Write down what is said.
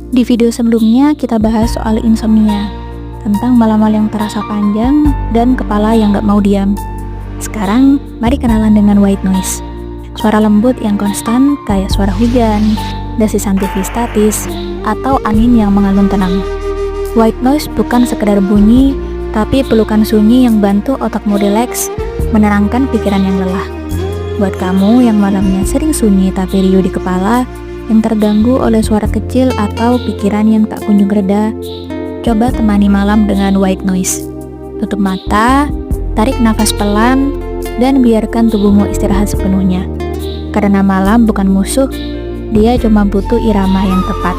Di video sebelumnya kita bahas soal insomnia, tentang malam-malam yang terasa panjang dan kepala yang gak mau diam. Sekarang, mari kenalan dengan white noise. Suara lembut yang konstan kayak suara hujan, desisan TV statis, atau angin yang mengalun tenang. White noise bukan sekedar bunyi, tapi pelukan sunyi yang bantu otakmu rileks, menerangkan pikiran yang lelah. Buat kamu yang malamnya sering sunyi tapi riuh di kepala, yang terganggu oleh suara kecil atau pikiran yang tak kunjung reda, coba temani malam dengan white noise. Tutup mata, tarik nafas pelan, dan biarkan tubuhmu istirahat sepenuhnya. Karena malam bukan musuh, dia cuma butuh irama yang tepat.